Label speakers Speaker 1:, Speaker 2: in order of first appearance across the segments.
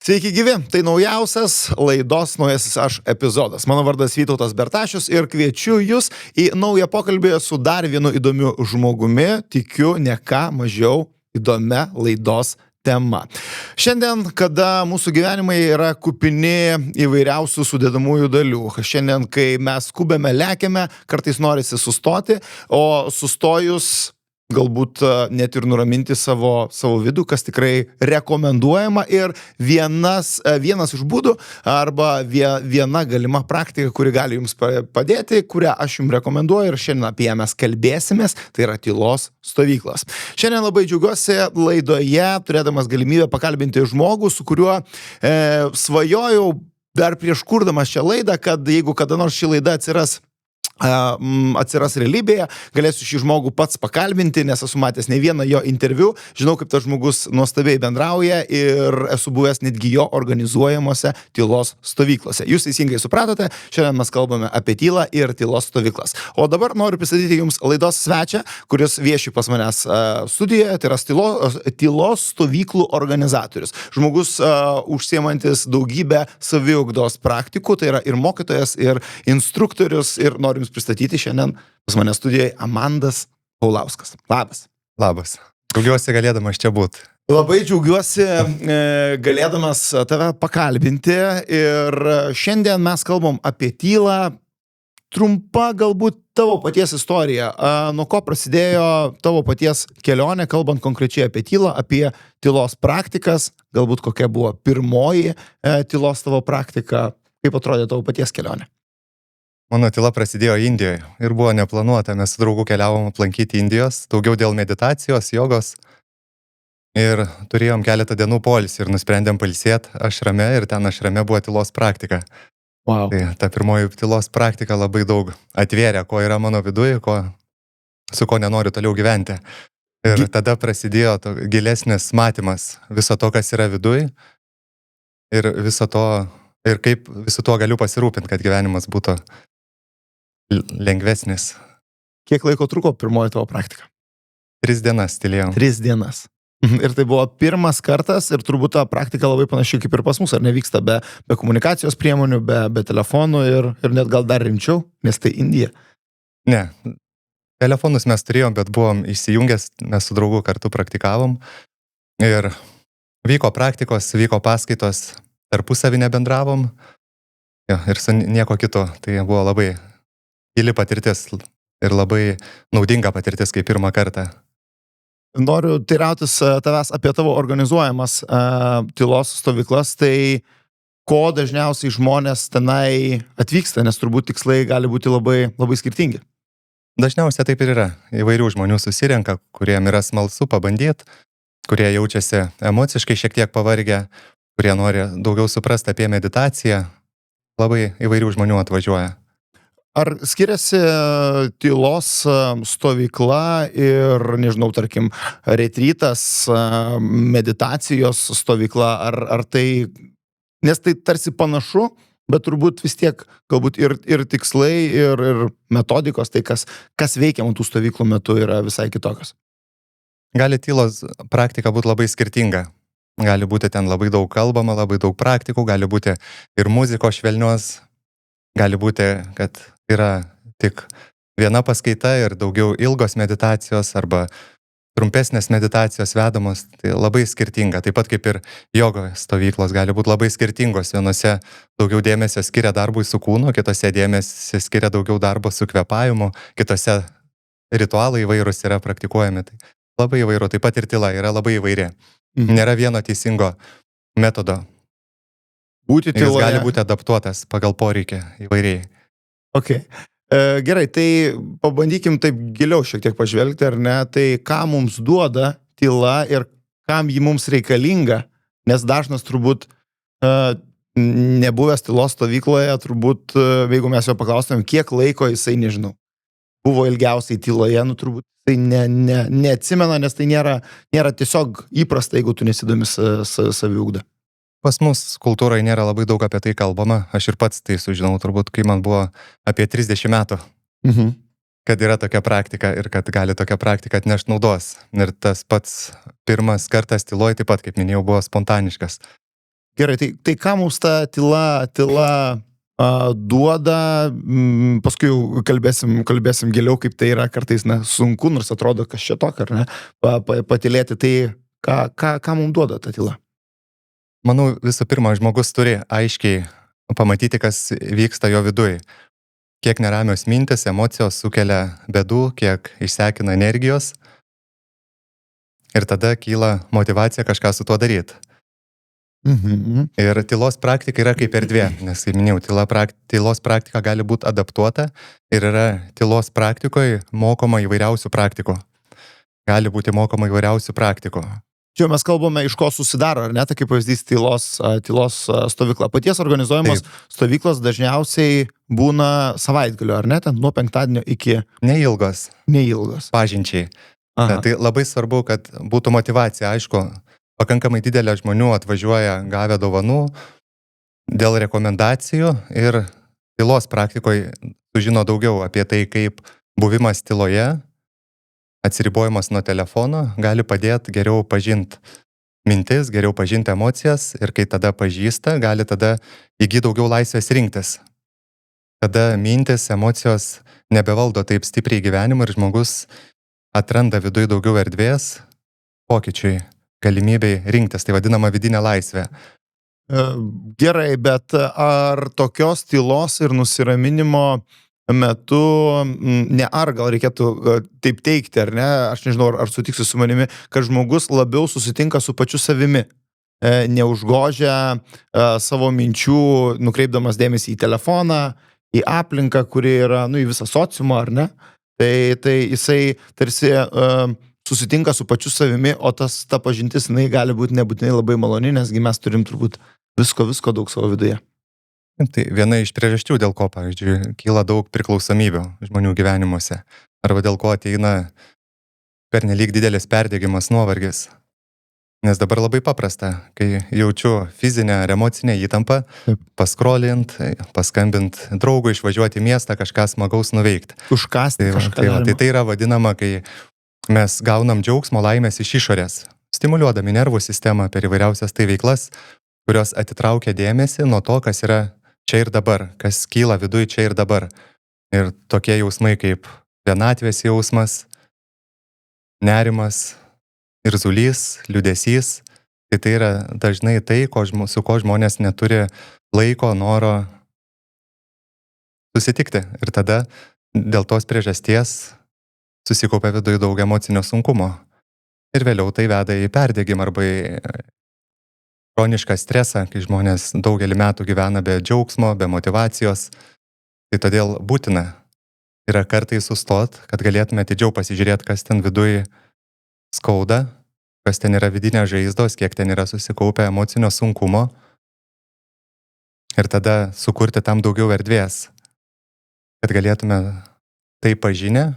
Speaker 1: Sveiki gyvi, tai naujausias laidos naujasis aš epizodas. Mano vardas Vytautas Bertašius ir kviečiu jūs į naują pokalbį su dar vienu įdomiu žmogumi, tikiu ne ką mažiau įdomia laidos tema. Šiandien, kada mūsų gyvenimai yra kupini įvairiausių sudedamųjų dalių, šiandien, kai mes skubame, lekiame, kartais norisi sustoti, o sustojus galbūt net ir nuraminti savo vidų, kas tikrai rekomenduojama ir vienas iš būdų arba viena galima praktika, kuri gali jums padėti, kurią aš jums rekomenduoju ir šiandien apie ją mes kalbėsimės, tai yra tylos stovyklos. Šiandien labai džiaugiuosi laidoje, turėdamas galimybę pakalbinti žmogų, su kuriuo svajojau dar prieš kurdamas šią laidą, kad jeigu kada nors ši laida atsiras realybėje, galėsiu šį žmogų pats pakalbinti, nes esu matęs ne vieną jo interviu, žinau, kaip tas žmogus nuostabiai bendrauja ir esu buvęs netgi jo organizuojamuose tylos stovyklose. Jūs teisingai supratote, šiandien mes kalbame apie tylą ir tylos stovyklas. O dabar noriu pristatyti jums laidos svečią, kuris vieši pas manęs studijoje, tai yra tylos stovyklų organizatorius. Žmogus užsiemantis daugybę saviugdos praktikų, tai yra ir mokytojas, ir instruktorius, ir noriu jums pristatyti šiandien pas mane studijoje Amandas Paulauskas. Labas.
Speaker 2: Labas. Džiaugiuosi galėdamas čia būti.
Speaker 1: Labai džiaugiuosi galėdamas tave pakalbinti ir šiandien mes kalbam apie tylą. Trumpa galbūt tavo paties istorija. Nuo ko prasidėjo tavo paties kelionė, kalbant konkrečiai apie tylą, apie tylos praktikas, galbūt kokia buvo pirmoji tylos tavo praktika, kaip atrodė tavo paties kelionė?
Speaker 2: Mano tyla prasidėjo Indijoje ir buvo neplanuota. Mes su draugu keliavom aplankyti Indijos, daugiau dėl meditacijos, jogos. Ir turėjom keletą dienų poilsį ir nusprendėm pailsėti ašrame ir ten ašrame buvo tylos praktika.
Speaker 1: Wow.
Speaker 2: Tai ta pirmoji tylos praktika labai daug atvėrė, ko yra mano viduje, su ko nenoriu toliau gyventi. Ir tada prasidėjo gilesnis matymas viso to, kas yra viduje ir viso to, ir kaip visu to galiu pasirūpinti, kad gyvenimas būtų lengvesnis.
Speaker 1: Kiek laiko truko pirmoji tavo praktika?
Speaker 2: 3 dienas tylėjom.
Speaker 1: 3 dienas. Ir tai buvo pirmas kartas ir turbūt ta praktika labai panašiai kaip ir pas mus, ar nevyksta be komunikacijos priemonių, be telefonų ir net gal dar rimčiau, nes tai Indija.
Speaker 2: Ne, telefonus mes turėjom, bet buvom įsijungęs, mes su draugu kartu praktikavom ir vyko praktikos, vyko paskaitos, tarpusavį nebendravom ir su nieko kito. Tai buvo labai gili patirtis ir labai naudinga patirtis kaip pirmą kartą.
Speaker 1: Noriu teirautis tavęs apie tavo organizuojamas tylos stovyklas, tai ko dažniausiai žmonės tenai atvyksta, nes turbūt tikslai gali būti labai, labai skirtingi.
Speaker 2: Dažniausiai taip ir yra. Įvairių žmonių susirenka, kuriem yra smalsu pabandyti, kurie jaučiasi emociškai šiek tiek pavargę, kurie nori daugiau suprasti apie meditaciją. Labai įvairių žmonių atvažiuoja.
Speaker 1: Ar skiriasi tylos stovykla ir, nežinau, tarkim, retrytas, meditacijos stovykla, ar tai, nes tai tarsi panašu, bet turbūt vis tiek galbūt ir tikslai, ir metodikos, tai kas veikiama tų stovyklų metu yra visai kitokios.
Speaker 2: Gali tylos praktika būti labai skirtinga. Gali būti ten labai daug kalbama, labai daug praktikų, gali būti ir muzikos švelnios, gali būti, kad yra tik viena paskaita ir daugiau ilgos meditacijos arba trumpesnės meditacijos vedamos, tai labai skirtinga. Taip pat kaip ir jogos stovyklos gali būti labai skirtingos. Vienose daugiau dėmesio skiria darbui su kūnu, kitose dėmesio skiria daugiau darbo su kvėpavimu, kitose ritualai įvairūs yra praktikuojami. Tai labai įvairu, taip pat ir tyla yra labai įvairi. Nėra vieno teisingo metodo.
Speaker 1: Būti tyloje.
Speaker 2: Jis gali būti adaptuotas pagal poreikį įvairiai.
Speaker 1: Okay. Gerai, tai pabandykim taip giliau šiek tiek pažvelgti, ar ne, tai ką mums duoda tyla ir kam ji mums reikalinga, nes dažnas turbūt nebuvęs tylos stovykloje, turbūt, jeigu mes jo paklaustumėm, kiek laiko jisai, nežinau, buvo ilgiausiai tyloje, turbūt tai neatsimena, nes tai nėra tiesiog įprasta, jeigu tu nesidomis saviugda.
Speaker 2: Pas mus kultūroje nėra labai daug apie tai kalbama. Aš ir pats tai sužinau, turbūt, kai man buvo apie 30 metų, kad yra tokia praktika ir kad gali tokia praktika atnešti naudos. Ir tas pats pirmas kartas tyloj taip pat, kaip minėjau, buvo spontaniškas.
Speaker 1: Gerai, tai ką mums ta tyla duoda, paskui jau kalbėsim giliau, kaip tai yra kartais, sunku, nors atrodo, kas čia tokio, ar ne, patylėti, tai ką mums duoda ta tyla?
Speaker 2: Manau, visų pirma, žmogus turi aiškiai pamatyti, kas vyksta jo viduj. Kiek neramios mintis, emocijos sukelia bėdų, kiek išsekina energijos. Ir tada kyla motyvacija kažką su tuo daryti. Ir tylos praktika yra kaip erdvė, nes, kaip minėjau, tylos praktika gali būti adaptuota ir yra tylos praktikoje mokoma įvairiausių praktikų. Gali būti mokoma įvairiausių praktikų.
Speaker 1: Čia mes kalbame, iš ko susidaro, ar ne, tai kaip pavyzdys tylos stovykla. Paties organizuojamos stovyklos dažniausiai būna savaitgalio, ar ne, ten nuo penktadienio iki...
Speaker 2: Neilgos. Pažinčiai. Tai labai svarbu, kad būtų motyvacija, aišku, pakankamai didelė žmonių atvažiuoja gavę dovanų dėl rekomendacijų ir tylos praktikoje sužino daugiau apie tai, kaip buvimas tyloje, atsiribojimas nuo telefono gali padėti geriau pažinti mintis, geriau pažinti emocijas ir kai tada pažįsta, gali tada įgyti daugiau laisvės rinktis. Tada mintis, emocijos nebevaldo taip stipriai gyvenimą ir žmogus atranda viduje daugiau erdvės pokyčiui, galimybei rinktis, tai vadinama vidinė laisvė.
Speaker 1: Gerai, bet ar tokios tylos ir nusiraminimo metu, gal reikėtų taip teikti, ar ne, aš nežinau, ar sutiksi su manimi, kad žmogus labiau susitinka su pačiu savimi, neužgožia savo minčių, nukreipdamas dėmesį į telefoną, į aplinką, kuri yra, į visą sociumą, ar ne? Tai jisai tarsi susitinka su pačiu savimi, o ta pažintis, jinai gali būti nebūtinai labai maloni, nesgi mes turim turbūt visko daug savo viduje.
Speaker 2: Tai viena iš priežasčių, dėl ko, pavyzdžiui, kyla daug priklausomybių žmonių gyvenimuose, arba dėl ko ateina pernelyg didelis perdegimas, nuovargis. Nes dabar labai paprasta, kai jaučiu fizinę ar emocinę įtampą, paskrolint, paskambint draugui, išvažiuoti į miestą, kažką smagaus nuveikti.
Speaker 1: Užkasti kažką.
Speaker 2: Tai yra vadinama, kai mes gaunam džiaugsmo, laimės iš išorės, stimuliuodami nervų sistemą per įvairiausias tai veiklas, kurios atitraukia dėmesį nuo to, kas yra čia ir dabar, kas kyla viduje čia ir dabar. Ir tokie jausmai kaip vienatvės jausmas, nerimas, irzulys, liūdesys, tai yra dažnai tai, su ko žmonės neturi laiko, noro susitikti. Ir tada dėl tos priežasties susikaupia viduje daug emocinio sunkumo. Ir vėliau tai veda į perdegimą arba į chronišką stresą, kai žmonės daugelį metų gyvena be džiaugsmo, be motyvacijos. Tai todėl būtina yra kartais sustot, kad galėtume atidžiau pasižiūrėti, kas ten viduje skauda, kas ten yra vidinės žaizdos, kiek ten yra susikaupę emocinio sunkumo. Ir tada sukurti tam daugiau erdvės, kad galėtume tai pažinę,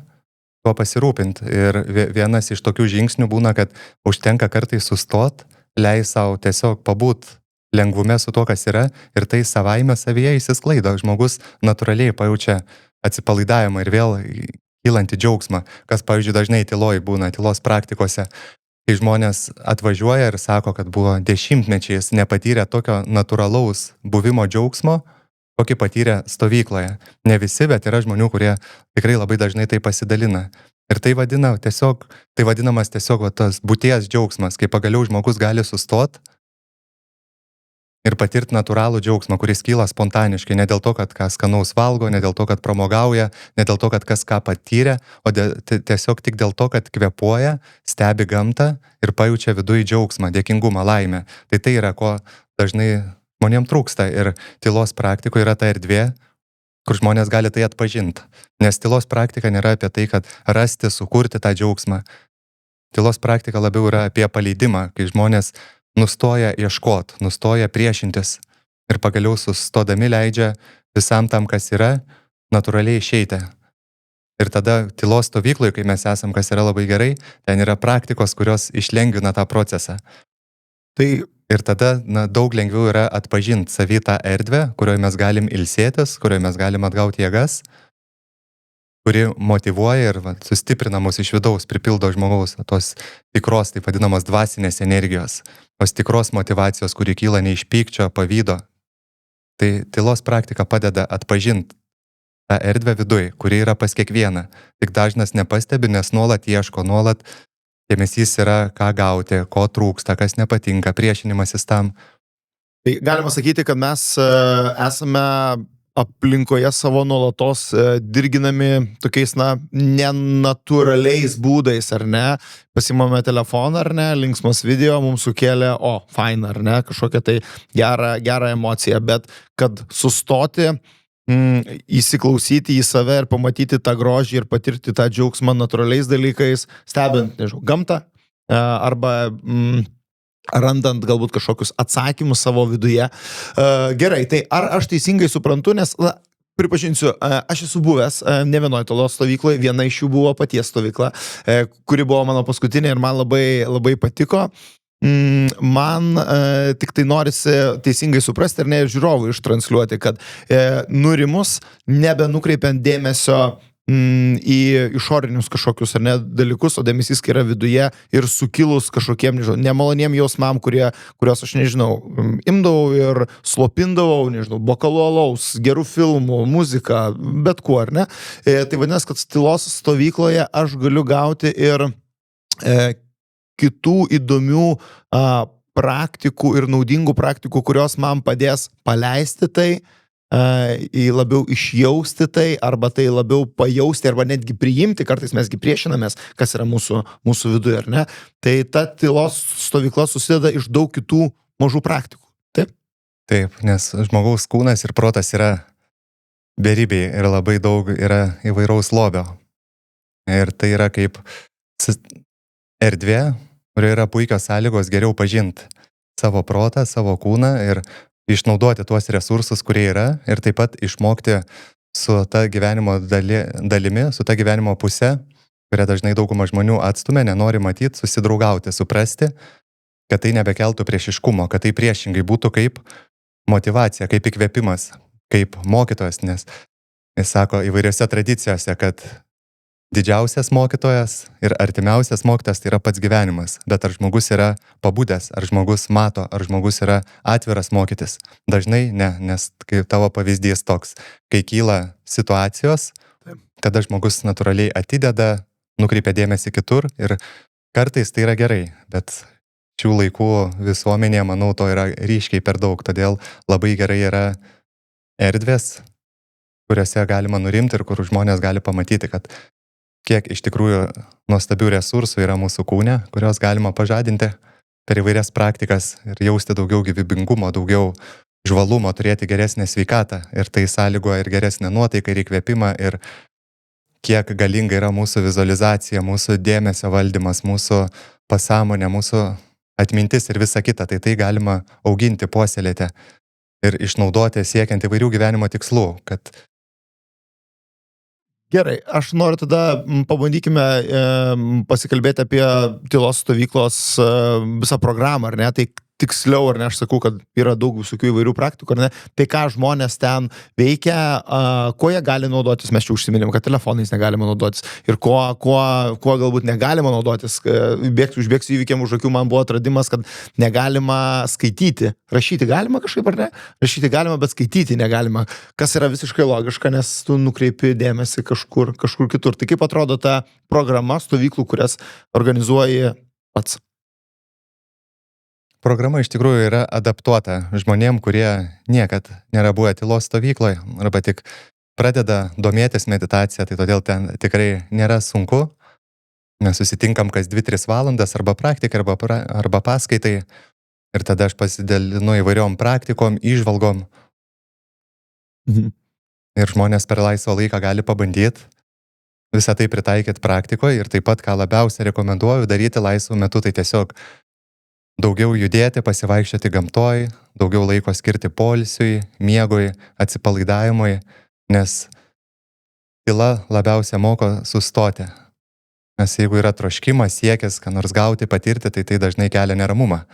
Speaker 2: tuo pasirūpinti. Ir vienas iš tokių žingsnių būna, kad užtenka kartais sustot, leis savo tiesiog pabūt lengvume su to, kas yra, ir tai savaime savyje įsisklaido. Žmogus natūraliai pajaučia atsipalaidavimą ir vėl kylantį džiaugsmą, kas, pavyzdžiui, dažnai tyloj būna, tylos praktikose, kai žmonės atvažiuoja ir sako, kad buvo dešimtmečiais nepatyrę tokio natūralaus buvimo džiaugsmo, kokį patyrė stovykloje. Ne visi, bet yra žmonių, kurie tikrai labai dažnai tai pasidalina. Ir tai vadinamas tiesiog tas būties džiaugsmas, kai pagaliau žmogus gali sustot ir patirti natūralų džiaugsmą, kuris kyla spontaniškai, ne dėl to, kad ką skanaus valgo, ne dėl to, kad pramogauja, ne dėl to, kad kas ką patyrė, o tiesiog tik dėl to, kad kvėpuoja, stebi gamtą ir pajaučia viduje džiaugsmą, dėkingumą, laimę. Tai yra, ko dažnai žmonėms trūksta, ir tylos praktikoje yra ta erdvė, kur žmonės gali tai atpažinti. Nes tylos praktika nėra apie tai, kad rasti, sukurti tą džiaugsmą. Tylos praktika labiau yra apie paleidimą, kai žmonės nustoja ieškoti, nustoja priešintis ir pagaliau sustodami leidžia visam tam, kas yra, natūraliai išeiti. Ir tada tylos stovykloje, kai mes esam, kas yra labai gerai, ten yra praktikos, kurios išlengvina tą procesą. Ir tada daug lengviau yra atpažinti savį tą erdvę, kurioje mes galim ilsėtis, kurioje mes galim atgauti jėgas. kuri motyvuoja ir sustiprina mus iš vidaus, pripildo žmogaus tos tikros, taip vadinamos dvasinės energijos, tos tikros motyvacijos, kuri kyla ne iš pykčio, pavydo. Tai tylos praktika padeda atpažinti tą erdvę viduj, kuri yra pas kiekvieną. Tik dažnas nepastebi, nes nuolat ieško, nuolat dėmesys yra, ką gauti, ko trūksta, kas nepatinka, priešinimasis tam.
Speaker 1: Tai galima sakyti, kad mes esame aplinkoje savo nuolatos dirginami tokiais, nenatūraliais būdais, ar ne? Pasimame telefoną, ar ne? Linksmas video mums sukėlė, faina, ar ne? Kažkokią tai gerą emociją, bet kad sustoti, įsiklausyti į save ir pamatyti tą grožį ir patirti tą džiaugsmą natūraliais dalykais, stebint, nežinau, gamtą, arba randant galbūt kažkokius atsakymus savo viduje. Gerai, tai ar aš teisingai suprantu, nes, pripažinsiu, aš esu buvęs ne vienoje tylos stovykloje, viena iš jų buvo paties stovykla, kuri buvo mano paskutinė ir man labai patiko. Man tik tai norisi teisingai suprasti ir ne žiūrovui ištransliuoti, kad nurimus, nebenukreipiant dėmesio į išorinius kažkokius ar ne dalykus, o dėmesys, kai yra viduje ir sukilus kažkokiem, nežinau, nemaloniem jausmam, kuriuos aš, nežinau, imdavau ir slopindavau, nežinau, bokalu alaus, gerų filmų, muziką, bet kuo, ar ne? Tai vadinasi, kad tylos stovykloje aš galiu gauti ir kitų įdomių praktikų ir naudingų praktikų, kurios man padės paleisti tai, labiau išjausti tai, arba tai labiau pajausti, arba netgi priimti, kartais mesgi priešinamės, kas yra mūsų viduje, ar ne? Tai ta tylos stovykla susideda iš daug kitų mažų praktikų. Taip?
Speaker 2: Taip, nes žmogaus kūnas ir protas yra beribiai ir labai daug yra įvairaus lobio. Ir tai yra kaip erdvė, kurioje yra puikios sąlygos geriau pažinti savo protą, savo kūną ir išnaudoti tuos resursus, kurie yra, ir taip pat išmokti su ta gyvenimo dalimi, su ta gyvenimo puse, kurią dažnai dauguma žmonių atstumia, nenori matyti, susidraugauti, suprasti, kad tai nebekeltų priešiškumo, kad tai priešingai būtų kaip motyvacija, kaip įkvėpimas, kaip mokytojas, nes jis sako įvairiose tradicijose, kad didžiausias mokytojas ir artimiausias mokytojas tai yra pats gyvenimas, bet ar žmogus yra pabudęs, ar žmogus mato, ar žmogus yra atviras mokytis. Dažnai ne, nes kaip tavo pavyzdys toks, kai kyla situacijos, kada žmogus natūraliai atideda, nukreipia dėmesį kitur ir kartais tai yra gerai, bet šių laikų visuomenėje, manau, to yra ryškiai per daug, todėl labai gerai yra erdvės, kuriuose galima nurimti ir kur žmonės gali pamatyti, kad kiek iš tikrųjų nuostabių resursų yra mūsų kūne, kurios galima pažadinti per įvairias praktikas ir jausti daugiau gyvybingumo, daugiau žvalumo, turėti geresnę sveikatą. Ir tai sąlygoja ir geresnę nuotaiką, ir įkvėpimą, ir kiek galinga yra mūsų vizualizacija, mūsų dėmesio valdymas, mūsų pasąmonė, mūsų atmintis ir visa kita. Tai galima auginti, puoselėti ir išnaudoti siekiant įvairių gyvenimo tikslų, kad
Speaker 1: Gerai, aš noriu tada pabandykime pasikalbėti apie tylos stovyklos visą programą, ar ne? Tai tiksliau, ar ne, aš sakau, kad yra daug visokių įvairių praktikų, ar ne? Tai ką žmonės ten veikia, kuo jie gali naudotis, mes čia užsiminėm, kad telefonais negalima naudotis ir kuo galbūt negalima naudotis, užbėgsiu įvykiam už akių, man buvo atradimas, kad negalima skaityti, rašyti galima kažkaip, ar ne? Rašyti galima, bet skaityti negalima, kas yra visiškai logiška, nes tu nukreipi dėmesį kažkur kitur. Tai kaip atrodo ta programa stovyklų, kurias organizuoji pats?
Speaker 2: Programa iš tikrųjų yra adaptuota žmonėm, kurie niekad nėra buvę tylos stovykloje arba tik pradeda domėtis meditacija, tai todėl ten tikrai nėra sunku. Mes susitinkam kas 2-3 valandas arba praktika, arba paskaitai ir tada aš pasidalinu įvairiom praktikom, įžvalgom. Ir žmonės per laisvą laiką gali pabandyti visą tai pritaikyti praktikoje ir taip pat, ką labiausiai rekomenduoju daryti laisvų metu, tai tiesiog daugiau judėti, pasivaikščioti gamtoj, daugiau laiko skirti poilsiui, miegui, atsipalaidavimui, nes tyla labiausiai moko sustoti. Nes jeigu yra troškimas, siekis, ką nors gauti, patirti, tai dažnai kelia neramumą.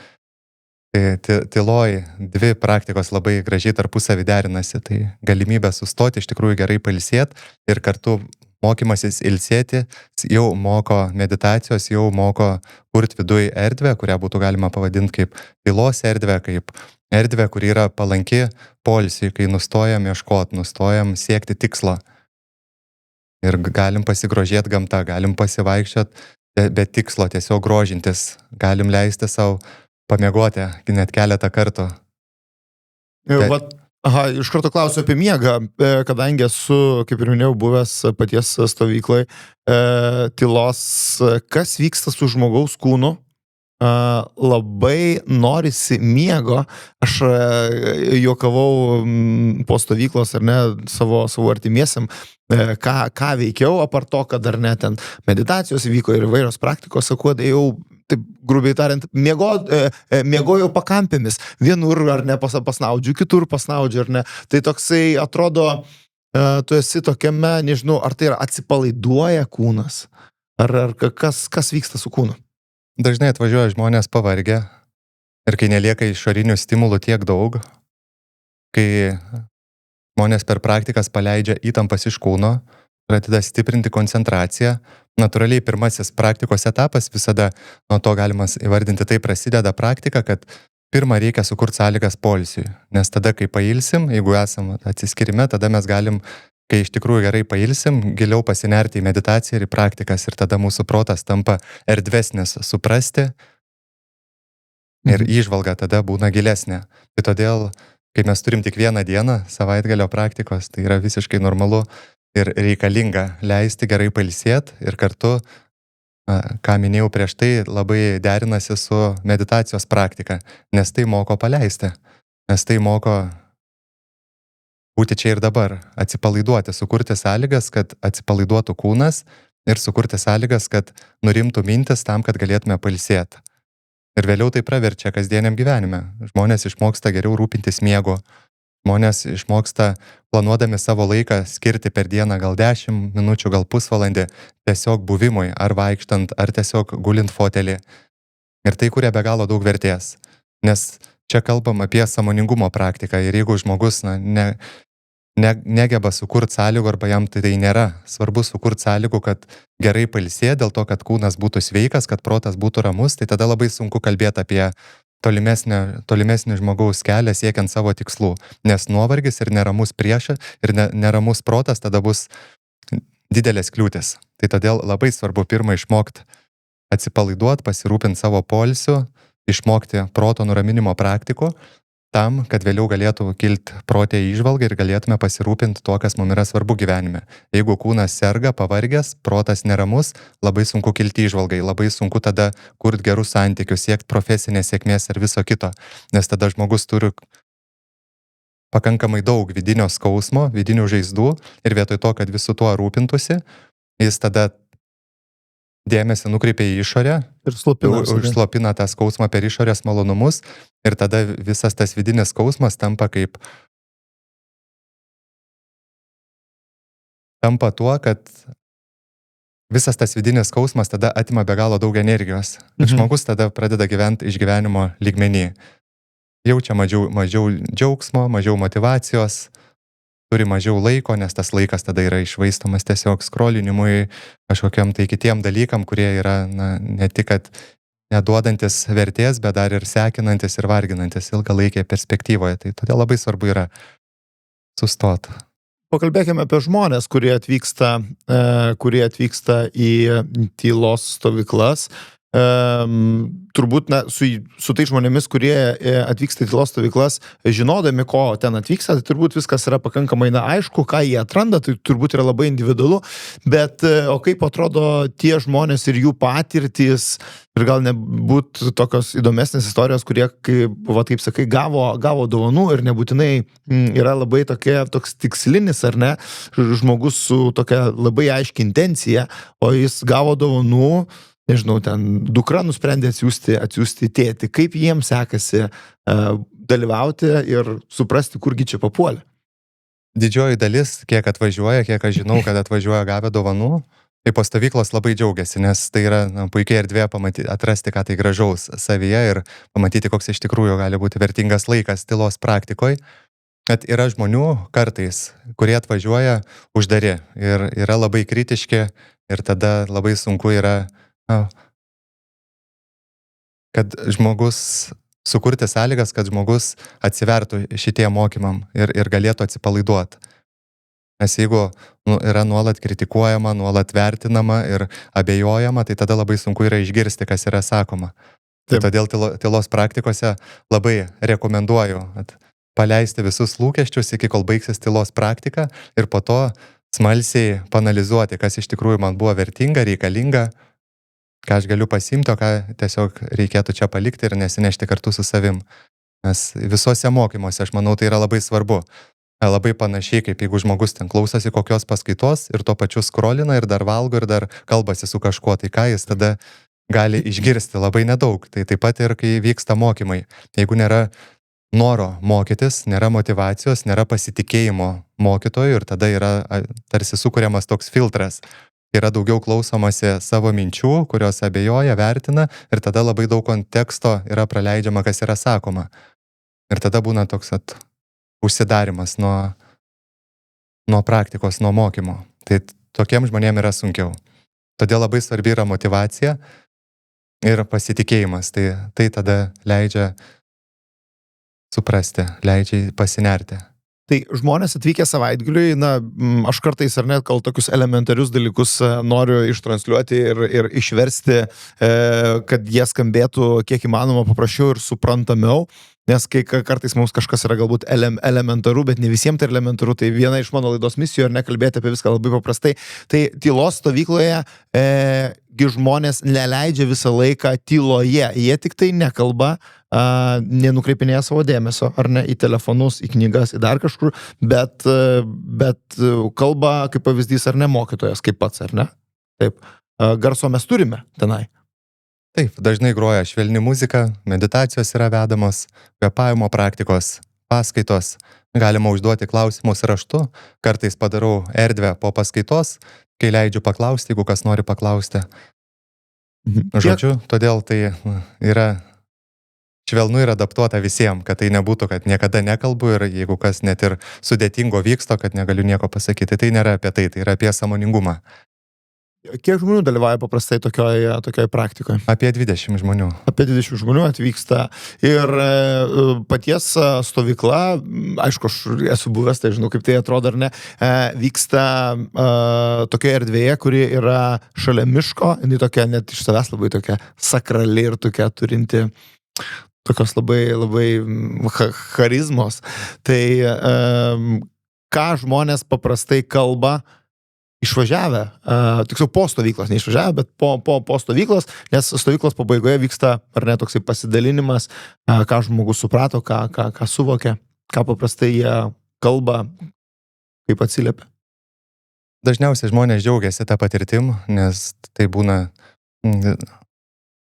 Speaker 2: Tai tyloj 2 praktikos labai gražiai tarpusavį derinasi, tai galimybė sustoti, iš tikrųjų gerai pailsėti ir kartu mokymasis ilsėti jau moko meditacijos, jau moko kurti viduj erdvę, kurią būtų galima pavadinti kaip tylos erdvę, kaip erdvę, kuri yra palanki poilsiui, kai nustojam ieškoti, nustojam siekti tikslo. Ir galim pasigrožėti gamtą, galim pasivaikščioti be tikslo, tiesiog grožintis, galim leisti savo pamiegoti net keletą kartų.
Speaker 1: Iš karto klausiu apie miegą, kadangi esu, kaip ir minėjau, buvęs paties stovyklai tylos, kas vyksta su žmogaus kūnu? Labai norisi miego. Aš juokavau po stovyklos, ar ne, savo artimiesiam, ką veikiau, apart to, kad dar net ten meditacijos vyko ir įvairios praktikos, sakau, jau, taip grubiai tariant, miegojau pakampėmis. Vienur ar ne pasnaudžiu, kitur pasnaudžiu, ar ne. Tai toksai atrodo, tu esi tokiame, nežinau, ar tai yra atsipalaiduoja kūnas, ar kas vyksta su kūnu.
Speaker 2: Dažnai atvažiuoja žmonės pavargę ir kai nelieka išorinių stimulų tiek daug, kai žmonės per praktikas paleidžia įtampas iš kūno, pradeda stiprinti koncentraciją, natūraliai pirmasis praktikos etapas visada, nuo to galima įvardinti, tai prasideda praktika, kad pirmą reikia sukurti sąlygas poilsiui, nes tada, kai pailsim, jeigu esam atsiskirime, tada mes galim, kai iš tikrųjų gerai pailsim, giliau pasinerti į meditaciją ir į praktikas ir tada mūsų protas tampa erdvesnis suprasti ir įžvalga tada būna gilesnė. Tai todėl, kai mes turim tik vieną dieną savaitgalio praktikos, tai yra visiškai normalu ir reikalinga leisti gerai pailsėti ir kartu, ką minėjau prieš tai, labai derinasi su meditacijos praktika, nes tai moko paleisti, nes tai moko būti čia ir dabar, atsipalaiduoti, sukurti sąlygas, kad atsipalaiduotų kūnas ir sukurti sąlygas, kad nurimtų mintis tam, kad galėtume pailsėti. Ir vėliau tai praverčia kasdieniam gyvenime. Žmonės išmoksta geriau rūpintis miego, žmonės išmoksta planuodami savo laiką skirti per dieną gal 10 minučių, gal pusvalandį tiesiog buvimui, ar vaikštant, ar tiesiog gulint fotelį. Ir tai kuria be galo daug vertės. Nes čia kalbam apie sąmoningumo praktiką ir jeigu žmogus negeba sukurti sąlygų arba jam tai nėra svarbu sukurti sąlygų, kad gerai pailsėti dėl to, kad kūnas būtų sveikas, kad protas būtų ramus, tai tada labai sunku kalbėti apie tolimesnį žmogaus kelią siekiant savo tikslų, nes nuovargis ir neramus priešas ir neramus protas tada bus didelės kliūtis. Tai todėl labai svarbu pirmą išmokti atsipalaiduoti, pasirūpinti savo poilsiu, išmokti proto nuraminimo praktikų, tam, kad vėliau galėtų kilti protė įžvalga ir galėtume pasirūpinti tuo, kas mums yra svarbu gyvenime. Jeigu kūnas serga, pavargęs, protas neramus, labai sunku kilti įžvalgai, labai sunku tada kurti gerus santykius, siekti profesinės sėkmės ir viso kito, nes tada žmogus turi pakankamai daug vidinio skausmo, vidinių žaizdų ir vietoj to, kad visu tuo rūpintųsi, jis tada dėmesį nukreipia į išorę
Speaker 1: ir
Speaker 2: užslopina tą skausmą per išorės malonumus ir tada visas tas vidinis skausmas tampa tuo, kad visas tas vidinis skausmas tada atima be galo daug energijos. Ir žmogus tada pradeda gyventi išgyvenimo lygmenį. Jaučia mažiau džiaugsmo, mažiau motyvacijos, turi mažiau laiko, nes tas laikas tada yra išvaistomas tiesiog skrolinimui, kažkokiam tai kitiem dalykam, kurie yra ne tik, kad neduodantis vertės, bet dar ir sekinantis ir varginantis ilgalaikėje perspektyvoje. Tai todėl labai svarbu yra sustoti.
Speaker 1: Pakalbėkime apie žmonės, kurie atvyksta į tylos stovyklas. Turbūt su tai žmonėmis, kurie atvyksta į tylos stovyklas, žinodami, ko ten atvyksta, tai turbūt viskas yra pakankamai aišku, ką jie atranda, tai turbūt yra labai individualu, bet o kaip atrodo tie žmonės ir jų patirtys, ir gal nebūt tokios įdomesnės istorijos, kurie, kaip sakai, gavo dovanų ir nebūtinai yra labai toks tikslinis, ar ne, žmogus su tokia labai aiškia intencija, o jis gavo dovanų, nežinau, ten dukra nusprendė atsiųsti tėtį. Kaip jiems sekasi dalyvauti ir suprasti, kurgi čia papuolė?
Speaker 2: Didžioji dalis, kiek atvažiuoja, kiek aš žinau, kad atvažiuoja gavę dovanų, tai po stovyklos labai džiaugiasi, nes tai yra puikiai erdvė atrasti, ką tai gražaus savyje ir pamatyti, koks iš tikrųjų gali būti vertingas laikas tylos praktikoje. kad yra žmonių kartais, kurie atvažiuoja uždari ir yra labai kritiški ir tada labai sunku yra, na, kad žmogus sukurti sąlygas, kad žmogus atsivertų šitiem mokymam ir galėtų atsipalaiduoti. Nes jeigu yra nuolat kritikuojama, nuolat vertinama ir abejojama, tai tada labai sunku yra išgirsti, kas yra sakoma.
Speaker 1: Taip.
Speaker 2: Todėl tylos praktikose labai rekomenduoju paleisti visus lūkesčius iki kol baigsis tylos praktika ir po to smalsiai panalizuoti, kas iš tikrųjų man buvo vertinga, reikalinga, ką aš galiu pasiimti, o ką tiesiog reikėtų čia palikti ir nesinešti kartu su savim. Nes visuose mokymuose, aš manau, tai yra labai svarbu. Labai panašiai, kaip jeigu žmogus ten klausosi kokios paskaitos ir tuo pačiu skrolina ir dar valgo ir dar kalbasi su kažkuo, tai ką jis tada gali išgirsti labai nedaug. Tai taip pat ir kai vyksta mokymai. Jeigu nėra noro mokytis, nėra motyvacijos, nėra pasitikėjimo mokytojų ir tada yra tarsi sukuriamas toks filtras. Yra daugiau klausomasi savo minčių, kurios abejoja, vertina ir tada labai daug konteksto yra praleidžiama, kas yra sakoma. Ir tada būna toks užsidarimas nuo praktikos, nuo mokymo. Tai tokiem žmonėm yra sunkiau. Todėl labai svarbi yra motyvacija ir pasitikėjimas. Tai tada leidžia suprasti, leidžia pasinerti.
Speaker 1: Tai žmonės atvykę savaitgaliui, aš kartais ar net gal tokius elementarius dalykus noriu ištransliuoti ir išversti, kad jie skambėtų kiek įmanoma paprasčiau ir suprantamiau. Nes kai kartais mums kažkas yra galbūt elementaru, bet ne visiems tai elementaru, tai viena iš mano laidos misijų ir nekalbėti apie viską labai paprastai. Tai tylos stovykloje žmonės neleidžia visą laiką tyloje. Jie tik tai nekalba, nenukreipinėja savo dėmesio, ar ne, į telefonus, į knygas, į dar kažkur, bet kalba, kaip pavyzdys, ar ne, mokytojas, kaip pats, ar ne? Taip, garso mes turime tenai.
Speaker 2: Taip, dažnai groja švelni muzika, meditacijos yra vedamos, kvėpavimo praktikos, paskaitos, galima užduoti klausimus raštu, kartais padarau erdvę po paskaitos, kai leidžiu paklausti, jeigu kas nori paklausti. Žodžiu, todėl tai yra švelnu ir adaptuota visiems, kad tai nebūtų, kad niekada nekalbu ir jeigu kas net ir sudėtingo vyksta, kad negaliu nieko pasakyti, tai nėra apie tai yra apie sąmoningumą.
Speaker 1: Kiek žmonių dalyvauja paprastai tokioje praktikoje?
Speaker 2: Apie 20 žmonių.
Speaker 1: Apie 20 žmonių atvyksta. Ir paties stovykla, aišku, aš esu buvęs, tai žinau, kaip tai atrodo ar ne, vyksta tokioje erdvėje, kuri yra šalia miško, jinai tokia net iš savęs labai tokia sakrali ir tokia turinti tokios labai charizmos. Tai ką žmonės paprastai kalba išvažiavę, tiksliau po stovyklos, neišvažiavę, bet po stovyklos, nes stovyklos pabaigoje vyksta, ar ne, toksai pasidalinimas, ką žmogus suprato, ką suvokė, ką paprastai jie kalba, kaip atsiliepia.
Speaker 2: Dažniausiai žmonės džiaugiasi tą patirtim, nes tai būna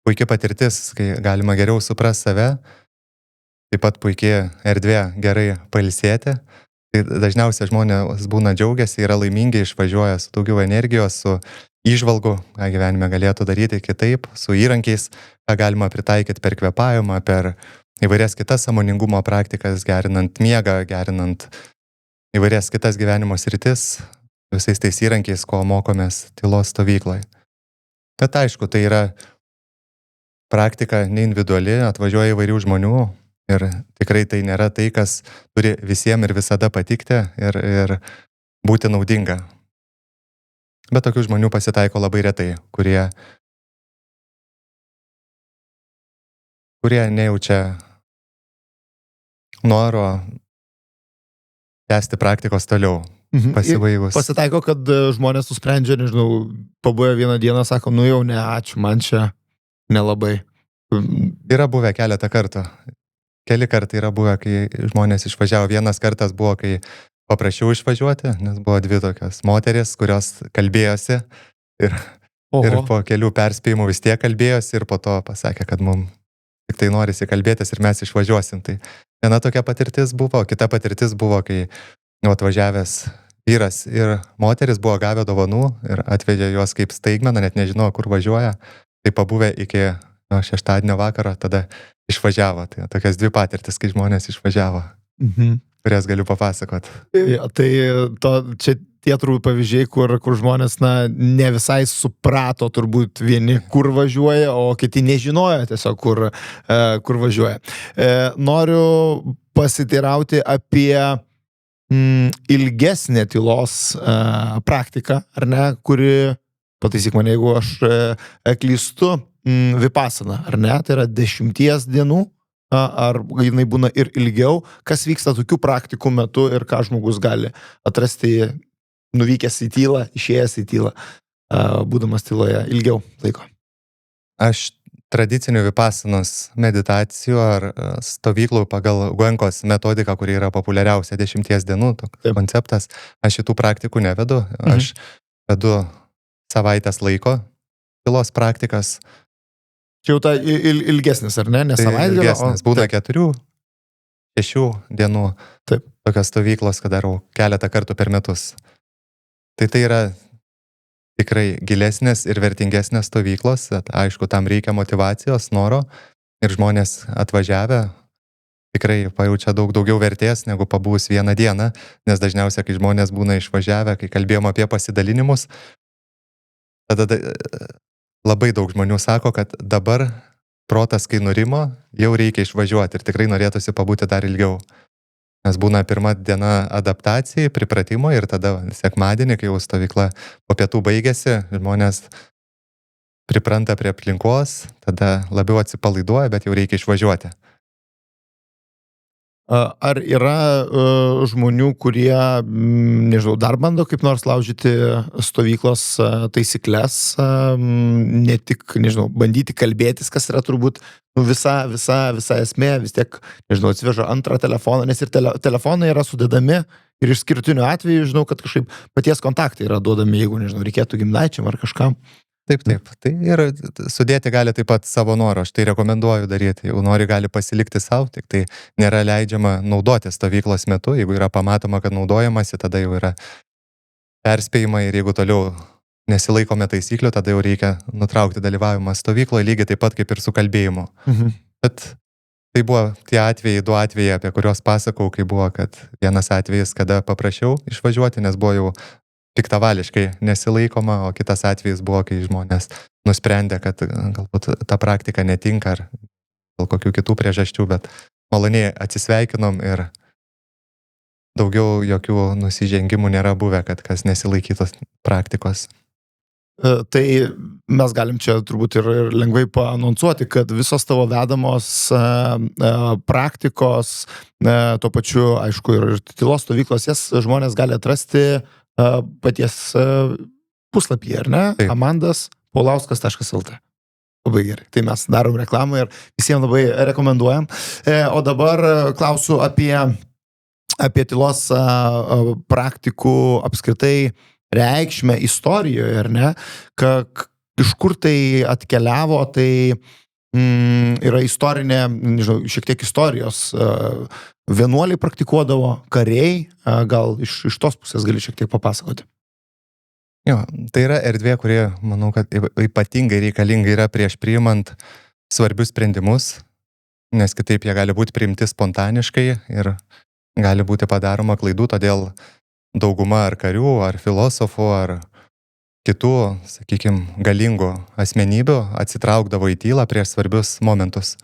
Speaker 2: puikia patirtis, kai galima geriau supras save, taip pat puikia erdvė gerai pailsėti. Tai dažniausiai žmonės būna džiaugiasi, yra laimingi, išvažiuoja su daugiau energijos, su įžvalgu, ką gyvenime galėtų daryti kitaip, su įrankiais, ką galima pritaikyti per kvėpavimą, per įvairias kitas sąmoningumo praktikas, gerinant miegą, gerinant įvairias kitas gyvenimo sritis, visais tais įrankiais, ko mokomės tylos stovykloje. Bet aišku, tai yra praktika neindividuali, atvažiuoja įvairių žmonių, ir tikrai tai nėra tai, kas turi visiems ir visada patikti ir būti naudinga. Bet tokių žmonių pasitaiko labai retai, kurie nejaučia noro tęsti praktikos toliau, pasibaigus.
Speaker 1: Pasitaiko, kad žmonės nusprendžia, nežinau, pabuvę vieną dieną, sako, jau ne, ačiū, man čia nelabai.
Speaker 2: Yra buvę keletą kartų. Keli kartai yra buvę, kai žmonės išvažiavo. Vienas kartas buvo, kai paprašiau išvažiuoti, nes buvo 2 tokios moteris, kurios kalbėjosi ir po kelių perspėjimų vis tiek kalbėjosi ir po to pasakė, kad mums tik tai norisi kalbėtis ir mes išvažiuosim. Tai viena tokia patirtis buvo, kita patirtis buvo, kai atvažiavęs vyras ir moteris buvo gavę dovanų ir atvedė juos kaip staigmeną, net nežinojo, kur važiuoja. Tai pabuvę iki šeštadienio vakaro, tada išvažiavo. Tai tokias 2 patirtis, kai žmonės išvažiavo. kurias galiu papasakot.
Speaker 1: Tai čia tie turbūt pavyzdžiai, kur žmonės ne visai suprato turbūt vieni, kur važiuoja, o kiti nežinojo tiesiog, kur važiuoja. Noriu pasiteirauti apie ilgesnę tylos praktiką, ar ne, kuri, pataisyk mane, jeigu aš klystu, vipassana, ar ne, tai yra 10 dienų, ar jinai būna ir ilgiau, kas vyksta tokių praktikų metu ir ką žmogus gali atrasti nuvykęs į tylą, išėjęs į tylą, būdamas tyloje ilgiau laiko.
Speaker 2: Aš tradicinių vipassanos meditacijų ar stovyklų pagal Goenkos metodiką, kuri yra populiariausia 10 dienų, toks konceptas, aš šitų praktikų nevedu. Aš vedu savaitės laiko tylos praktikas.
Speaker 1: Čia jau ta ilgesnis, ar ne? Ne
Speaker 2: Tai
Speaker 1: savaitgalio,
Speaker 2: ilgesnis, būna 4-6 dienų.
Speaker 1: Taip.
Speaker 2: Tokios stovyklos, kad darau keletą kartų per metus. Tai yra tikrai gilesnės ir vertingesnės stovyklos. Aišku, tam reikia motyvacijos, noro. Ir žmonės atvažiavę tikrai pajaučia daug daugiau vertės, negu pabuvus vieną dieną. Nes dažniausiai, kai žmonės būna išvažiavę, kai kalbėjom apie pasidalinimus, tada labai daug žmonių sako, kad dabar protas, kai nurimo, jau reikia išvažiuoti ir tikrai norėtųsi pabūti dar ilgiau. Nes būna pirma diena adaptacijai, pripratimo ir tada sekmadienį, kai jau stovykla po pietų baigėsi, žmonės pripranta prie aplinkos, tada labiau atsipalaiduoja, bet jau reikia išvažiuoti.
Speaker 1: Ar yra žmonių, kurie, nežinau, dar bando kaip nors laužyti stovyklos taisyklės, ne tik, nežinau, bandyti kalbėtis, kas yra turbūt visa esmė, vis tiek, nežinau, atsiveža antrą telefoną, nes ir telefonai yra sudedami ir išskirtiniu atveju, žinau, kad kažkaip paties kontaktai yra duodami, jeigu, nežinau, reikėtų gimnaičiam ar kažkam.
Speaker 2: Taip. Tai ir sudėti gali taip pat savo norą, aš tai rekomenduoju daryti. Jeigu nori, gali pasilikti savo, tik tai nėra leidžiama naudoti stovyklos metu. Jeigu yra pamatoma, kad naudojamasi, tada jau yra perspėjimai ir jeigu toliau nesilaikome taisyklių, tada jau reikia nutraukti dalyvavimą stovykloje, lygiai taip pat kaip ir su kalbėjimu. Bet tai buvo tie atvejai, 2 atvejai, apie kuriuos pasakau, kai buvo, kad vienas atvejis, kada paprašiau išvažiuoti, nes buvo jau piktavališkai nesilaikoma, o kitas atvejis buvo, kai žmonės nusprendė, kad galbūt ta praktika netinka ar dėl kokių kitų priežasčių, bet maloniai atsisveikinom ir daugiau jokių nusižengimų nėra buvę, kad kas nesilaikytos praktikos.
Speaker 1: Tai mes galim čia turbūt ir lengvai paanonsuoti, kad visos tavo vedamos praktikos, tuo pačiu, aišku, ir tylos stovyklos, jas žmonės gali atrasti paties puslapyje, ar ne?
Speaker 2: Taip.
Speaker 1: amandas.paulauskas.lt. Labai gerai. Tai mes darom reklamą ir visiems labai rekomenduojam. O dabar klausiu apie tylos praktikų apskritai reikšmę istorijoje, ar ne? Iš kur tai atkeliavo, tai yra istorinė, nežinau, šiek tiek istorijos. Vienuoliai praktikuodavo, kariai, gal iš tos pusės gali šiek tiek papasakoti.
Speaker 2: Jo, tai yra erdvė, kuri, manau, kad ypatingai reikalinga yra prieš priimant svarbius sprendimus, nes kitaip jie gali būti priimti spontaniškai ir gali būti padaroma klaidų, todėl dauguma ar karių, ar filosofų, ar kitų, sakykime, galingų asmenybių atsitraukdavo į tylą prieš svarbius momentus.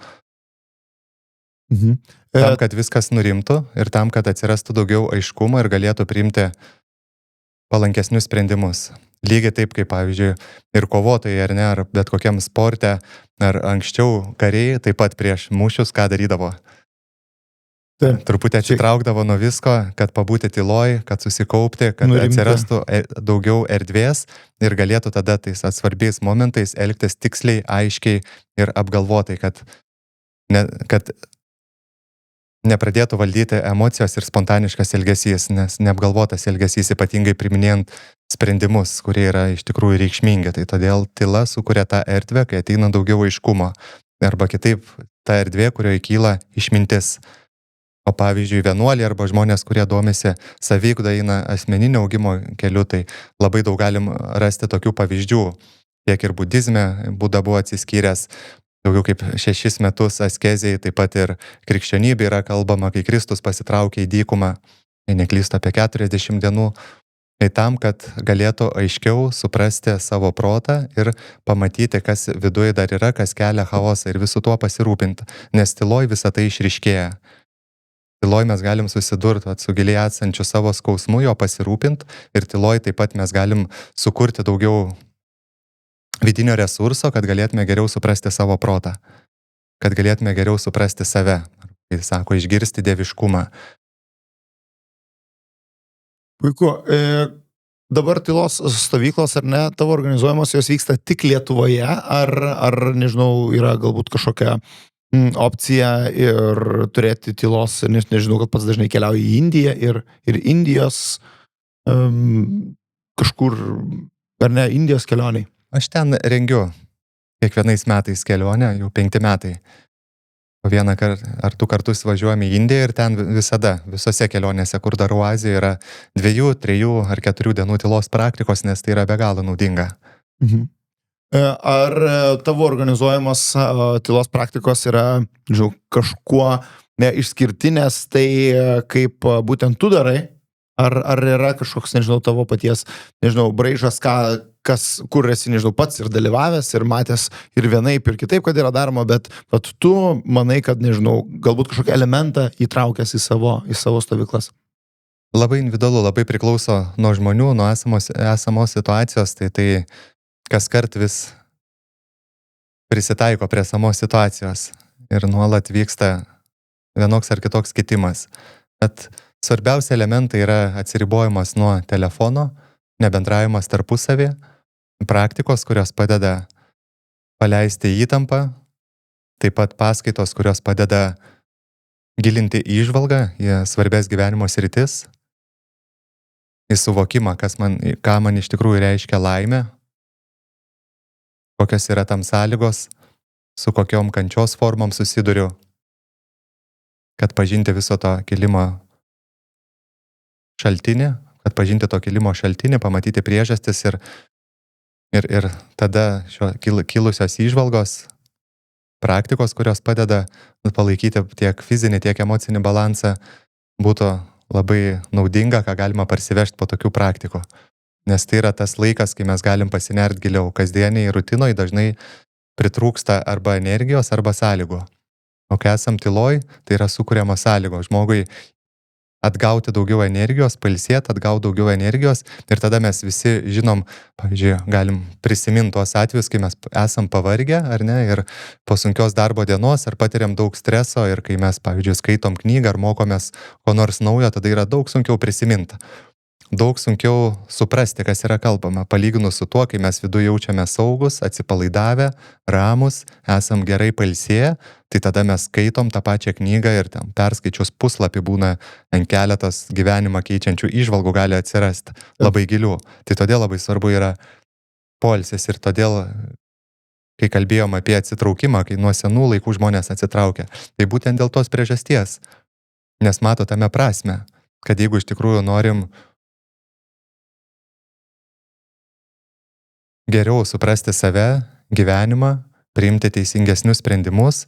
Speaker 2: Tam, kad viskas nurimtų ir tam, kad atsirastų daugiau aiškumo ir galėtų priimti palankesnius sprendimus. Lygiai taip, kaip pavyzdžiui, ir kovotojai, ar ne, ar bet kokiam sporte, ar anksčiau kariai taip pat prieš mūšius ką darydavo.
Speaker 1: Taip.
Speaker 2: Truputį atsitraukdavo nuo visko, kad pabūti tyloj, kad susikaupti, kad
Speaker 1: Nurimti.
Speaker 2: atsirastų daugiau erdvės ir galėtų tada tais svarbiais momentais elgtis tiksliai, aiškiai ir apgalvotai, kad nepradėtų valdyti emocijos ir spontaniškas elgesys, nes neapgalvotas elgesys, ypatingai priminėjant sprendimus, kurie yra iš tikrųjų reikšmingi. Tai todėl tyla sukuria tą erdvę, kai ateina daugiau aiškumo. Arba kitaip, ta erdvė, kurioje kyla išmintis. O pavyzdžiui, vienuoliai arba žmonės, kurie domisi saviugda, eina asmeninio augimo keliu, tai labai daug galim rasti tokių pavyzdžių. Tiek ir budizme Buda buvo atsiskyręs daugiau kaip 6 metus askezijai, taip pat ir krikščionybė yra kalbama, kai Kristus pasitraukė į dykumą, jei neklystu, apie 40 dienų. Tai tam, kad galėtų aiškiau suprasti savo protą ir pamatyti, kas viduje dar yra, kas kelia chaosą ir visų tuo pasirūpinti, nes tyloj visą tai išryškėja. Tyloj mes galim susidurti su giliai esančiu savo skausmu, jo pasirūpinti ir tyloj taip pat mes galim sukurti daugiau vidinio resurso, kad galėtume geriau suprasti savo protą, kad galėtume geriau suprasti save, kai sako, išgirsti dieviškumą.
Speaker 1: Puiku. Dabar tylos stovyklos, ar ne, tavo organizuojamos, jos vyksta tik Lietuvoje, ar nežinau, yra galbūt kažkokia opcija ir turėti tylos, nes nežinau, kad pats dažnai keliauji į Indiją ir Indijos kažkur, ar ne, Indijos kelioniai.
Speaker 2: Aš ten rengiu kiekvienais metais kelionę, jau 5 metai. Po 1 ar 2 kartus važiuojame į Indiją ir ten visada, visose kelionėse, kur darau Azijoje, yra 2, 3 ar 4 dienų tylos praktikos, nes tai yra be galo naudinga.
Speaker 1: Ar tavo organizuojamos tylos praktikos yra, žinau, kažkuo išskirtinės, tai kaip būtent tu darai? Ar yra kažkoks, nežinau, tavo paties, nežinau, braižas, kur esi, nežinau, pats ir dalyvavęs, ir matęs ir vienaip, ir kitaip, kad yra daroma, bet tu manai, kad, nežinau, galbūt kažkokį elementą įtraukęs į savo stovyklas?
Speaker 2: Labai individualu, labai priklauso nuo žmonių, nuo esamos situacijos, tai kas kart vis prisitaiko prie esamos situacijos ir nuolat vyksta vienoks ar kitoks kitimas. Bet svarbiausia elementai yra atsiribojimas nuo telefono, nebendravimas tarpusavį, praktikos, kurios padeda paleisti įtampą, taip pat paskaitos, kurios padeda gilinti įžvalgą į svarbės gyvenimo sritis, į suvokimą, ką man iš tikrųjų reiškia laimė, kokios yra tam sąlygos, su kokiom kančios formom susiduriu, kad pažinti viso to kilimo šaltinį, pamatyti priežastis ir tada kilusios įžvalgos, praktikos, kurios padeda palaikyti tiek fizinį, tiek emocinį balansą, būtų labai naudinga, ką galima parsivežti po tokių praktikų. Nes tai yra tas laikas, kai mes galim pasinerti giliau. Kasdieniai rutinoje dažnai pritrūksta arba energijos, arba sąlygų. O kai esam tyloj, tai yra sukuriamos sąlygos žmogui atgauti daugiau energijos, pailsėti, atgauti daugiau energijos ir tada mes visi žinom, pavyzdžiui, galim prisiminti tuos atvejus, kai mes esam pavargę, ar ne, ir po sunkios darbo dienos, ar patiriam daug streso ir kai mes, pavyzdžiui, skaitom knygą ar mokomės ko nors naujo, tada yra daug sunkiau prisiminti. Daug sunkiau suprasti, kas yra kalbama, palyginus su tuo, kai mes viduje jaučiame saugus, atsipalaidavę, ramus, esam gerai pailsėję, tai tada mes skaitom tą pačią knygą ir ten perskaičius puslapį būna ant keletas gyvenimą keičiančių įžvalgų gali atsirasti labai gilių. Tai todėl labai svarbu yra poilsis ir todėl, kai kalbėjom apie atsitraukimą, kai nuo senų laikų žmonės atsitraukia, tai būtent dėl tos priežasties, nes mato tame prasme, kad jeigu iš tikrųjų norim geriau suprasti save, gyvenimą, priimti teisingesnius sprendimus,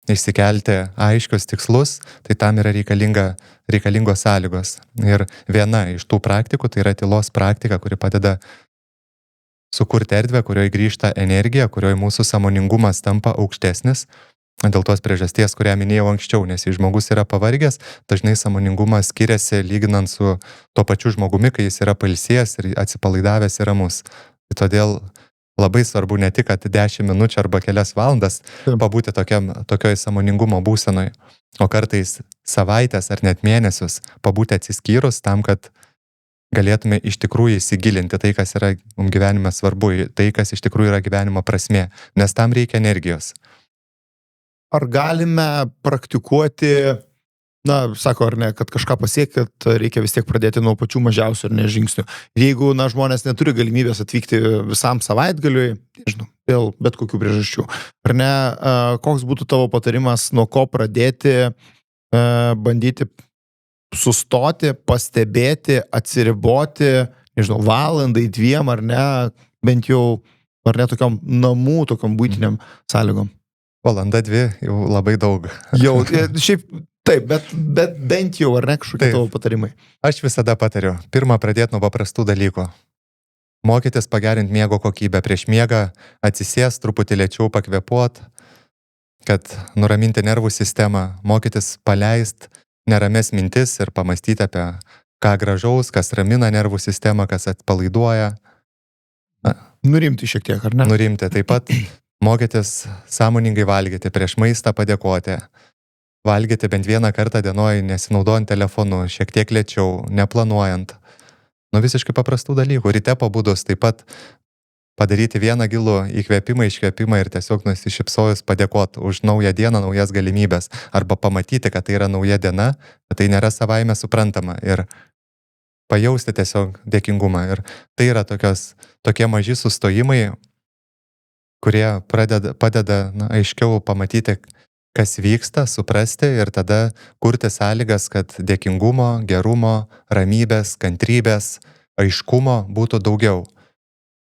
Speaker 2: išsikelti aiškius tikslus, tai tam yra reikalingos sąlygos. Ir viena iš tų praktikų, tai yra tylos praktika, kuri padeda sukurti erdvę, kurioje grįžta energija, kurioje mūsų sąmoningumas tampa aukštesnis. Dėl tos priežasties, kurią minėjau anksčiau, nes jei žmogus yra pavargęs, dažnai sąmoningumas skiriasi lyginant su tuo pačiu žmogumi, kai jis yra pailsėjęs ir atsipalaidavęs ir ramus. Todėl labai svarbu ne tik, kad 10 minučių arba kelias valandas pabūti tokioj sąmoningumo būsenoj, o kartais savaitės ar net mėnesius pabūti atsiskyrus tam, kad galėtume iš tikrųjų įsigilinti tai, kas yra mums gyvenime svarbu, tai, kas iš tikrųjų yra gyvenimo prasmė, nes tam reikia energijos.
Speaker 1: Ar galime praktikuoti, sako ar ne, kad kažką pasiekti, reikia vis tiek pradėti nuo pačių mažiausių ar ne žingsnių. Jeigu, žmonės neturi galimybės atvykti visam savaitgaliui, nežinau, dėl bet kokių priežasčių, ar ne, koks būtų tavo patarimas, nuo ko pradėti, bandyti sustoti, pastebėti, atsiriboti, nežinau, valandai, 2 ar ne, bent jau, ar ne, tokiom namų, tokiom buitiniam sąlygom?
Speaker 2: Valanda 2 jau labai daug.
Speaker 1: Jau, šiaip, taip, bet bent jau, ar ne, kažkokie
Speaker 2: Taip.
Speaker 1: tavo patarimai?
Speaker 2: Aš visada patariu. Pirma, pradėti nuo paprastų dalykų. Mokytis pagerinti miego kokybę. Prieš miegą atsisės, truputį lėčiau pakvėpuot, kad nuraminti nervų sistemą, mokytis paleist nerames mintis ir pamastyti apie ką gražaus, kas ramina nervų sistemą, kas atpalaiduoja.
Speaker 1: Nurimti šiek tiek, ar ne?
Speaker 2: Nurimti. Taip pat mokytis sąmoningai valgyti, prieš maistą padėkoti. Valgyti bent vieną kartą dienoje, nesinaudojant telefonu, šiek tiek lėčiau, neplanuojant. Visiškai paprastų dalykų. Ryte pabudus taip pat padaryti vieną gilų įkvėpimą, iškvėpimą ir tiesiog nusišypsojus padėkoti už naują dieną, naujas galimybės. Arba pamatyti, kad tai yra nauja diena, kad tai nėra savaime suprantama. Ir pajausti tiesiog dėkingumą. Ir tai yra tokie maži sustojimai, kurie padeda aiškiau pamatyti, kas vyksta, suprasti ir tada kurti sąlygas, kad dėkingumo, gerumo, ramybės, kantrybės, aiškumo būtų daugiau.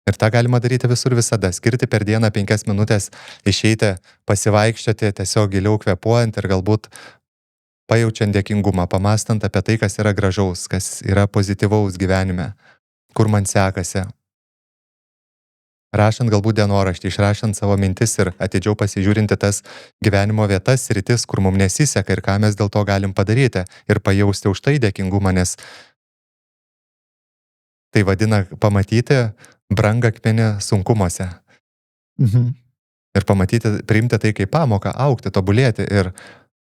Speaker 2: Ir tą galima daryti visur visada. Skirti per dieną 5 minutės, išeiti, pasivaikščioti, tiesiog giliau kvėpuojant ir galbūt pajaučiant dėkingumą, pamastant apie tai, kas yra gražaus, kas yra pozityvaus gyvenime, kur man sekasi. Rašant galbūt dienoraštį, išrašant savo mintis ir atidžiau pasižiūrinti tas gyvenimo vietas, sritis, kur mums nesiseka ir ką mes dėl to galim padaryti ir pajausti už tai dėkingumą, nes tai vadina pamatyti brangakmenį sunkumuose. Ir pamatyti, priimti tai kaip pamoką, augti, tobulėti ir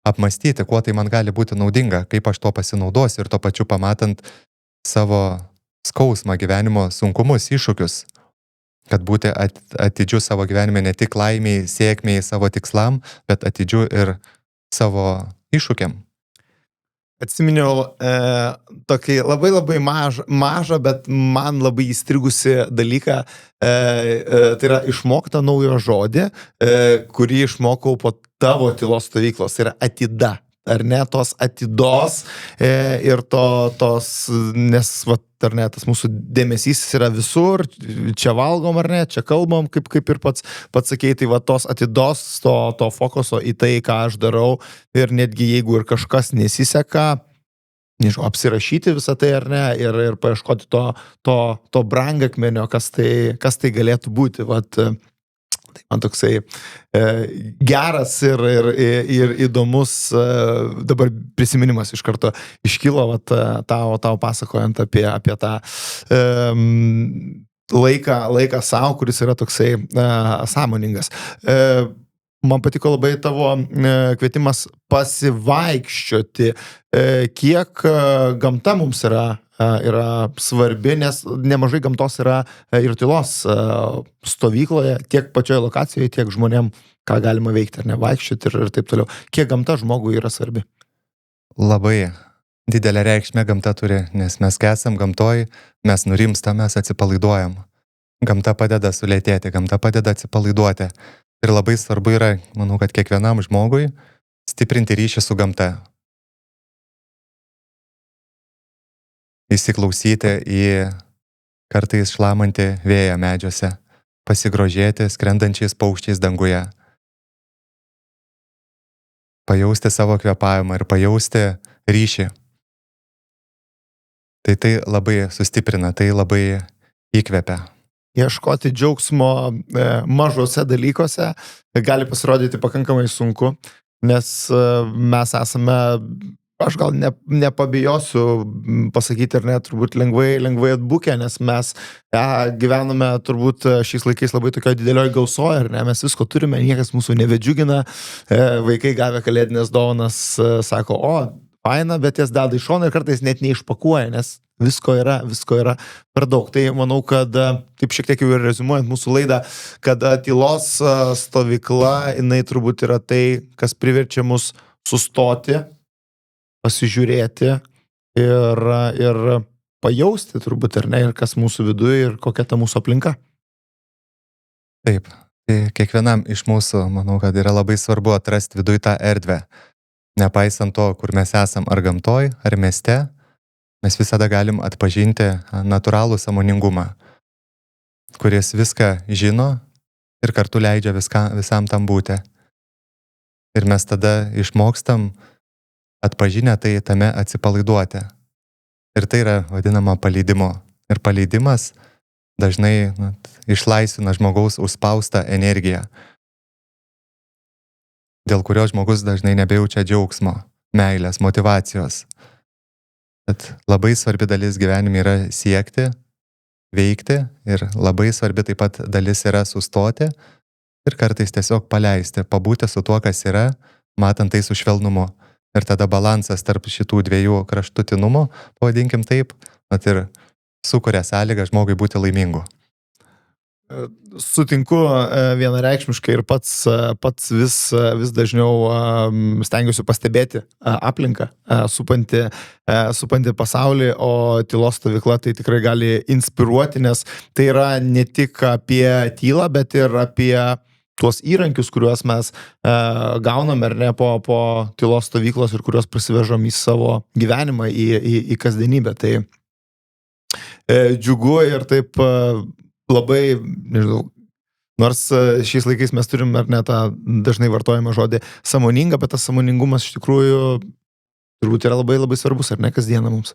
Speaker 2: apmastyti, kuo tai man gali būti naudinga, kaip aš to pasinaudosiu ir to pačiu pamatant savo skausmą, gyvenimo sunkumus, iššūkius. Kad būti atidžiu savo gyvenime ne tik laimiai, sėkmiai, savo tikslam, bet atidžiu ir savo iššūkiam.
Speaker 1: Atsiminiau tokį labai mažą, bet man labai įstrigusi dalyką. Tai yra išmokta naujo žodį, kurį išmokau po tavo tylos stovyklos. Tai yra atida. Ar ne, tos atidos ir tos, nes, ar ne, tas mūsų dėmesys yra visur, čia valgom ar ne, čia kalbam, kaip ir pats sakei, tai tos atidos, to fokuso į tai, ką aš darau ir netgi jeigu ir kažkas nesiseka, nežinau, apsirašyti visą tai ar ne ir paieškoti to brangakmenio, kas tai galėtų būti, Tai man toksai geras ir įdomus dabar prisiminimas iš karto iškilo tau pasakojant apie tą laiką savo, kuris yra toksai sąmoningas. Man patiko labai tavo kvietimas pasivaikščioti, kiek gamta mums yra svarbi, nes nemažai gamtos yra ir tylos stovykloje, tiek pačioje lokacijoje, tiek žmonėm, ką galima veikti, ar ne, vaikščioti ir taip toliau. Kiek gamta žmogui yra svarbi?
Speaker 2: Labai didelę reikšmę gamta turi, nes mes esam gamtoj, mes nurimstam, mes atsipalaiduojam. Gamta padeda sulėtėti, gamta padeda atsipalaiduoti. Ir labai svarbu yra, manau, kad kiekvienam žmogui stiprinti ryšį su gamta. Įsiklausyti į kartais šlamantį vėją medžiuose, pasigrožėti skrendančiais paukščiais danguje, pajausti savo kvėpavimą ir pajausti ryšį. Tai labai sustiprina, tai labai įkvepia.
Speaker 1: Ieškoti džiaugsmo mažose dalykuose gali pasirodyti pakankamai sunku, nes mes esame, aš gal nepabijosiu pasakyti ar ne, turbūt lengvai atbukę, nes mes gyvename turbūt šiais laikais labai tokio didelio gausoje, ar ne, mes visko turime, niekas mūsų nevedžiugina, vaikai gavę kalėdinės dovanas sako, faina, bet jas deda į šoną ir kartais net neišpakuoja, nes visko yra per daug. Tai manau, kad taip šiek tiek jau ir rezumuojant mūsų laidą, kad tylos stovykla, jinai turbūt yra tai, kas priverčia mus sustoti, pasižiūrėti ir pajausti turbūt, ar ne, ir kas mūsų viduje ir kokia ta mūsų aplinka.
Speaker 2: Taip, tai kiekvienam iš mūsų, manau, kad yra labai svarbu atrasti viduje tą erdvę. Nepaisant to, kur mes esam, ar gamtoj, ar mieste, mes visada galim atpažinti natūralų sąmoningumą, kuris viską žino ir kartu leidžia visam tam būti. Ir mes tada išmokstam atpažinę tai tame atsipalaiduoti. Ir tai yra vadinama paleidimu. Ir paleidimas dažnai išlaisvina žmogaus užspaustą energiją, dėl kurio žmogus dažnai nebejaučia džiaugsmo, meilės, motyvacijos. Bet labai svarbi dalis gyvenime yra siekti, veikti ir labai svarbi taip pat dalis yra sustoti ir kartais tiesiog paleisti, pabūti su tuo, kas yra, matant tai su švelnumu. Ir tada balansas tarp šitų dviejų kraštutinumų, pavadinkim taip, ir sukuria sąlygą žmogui būti laimingu.
Speaker 1: Sutinku vienareikšmiškai ir pats vis dažniau stengiuosi pastebėti aplinką, supantį pasaulį, o tylos stovykla tai tikrai gali inspiruoti, nes tai yra ne tik apie tylą, bet ir apie tuos įrankius, kuriuos mes gauname ar ne po tylos stovyklos ir kuriuos prasivežam į savo gyvenimą, į kasdienybę. Tai džiugu ir taip labai, nežinau, nors šiais laikais mes turim ar ne tą dažnai vartojamą žodį sąmoninga, bet tas sąmoningumas iš tikrųjų turbūt yra labai labai svarbus, ar ne, kasdieną mums.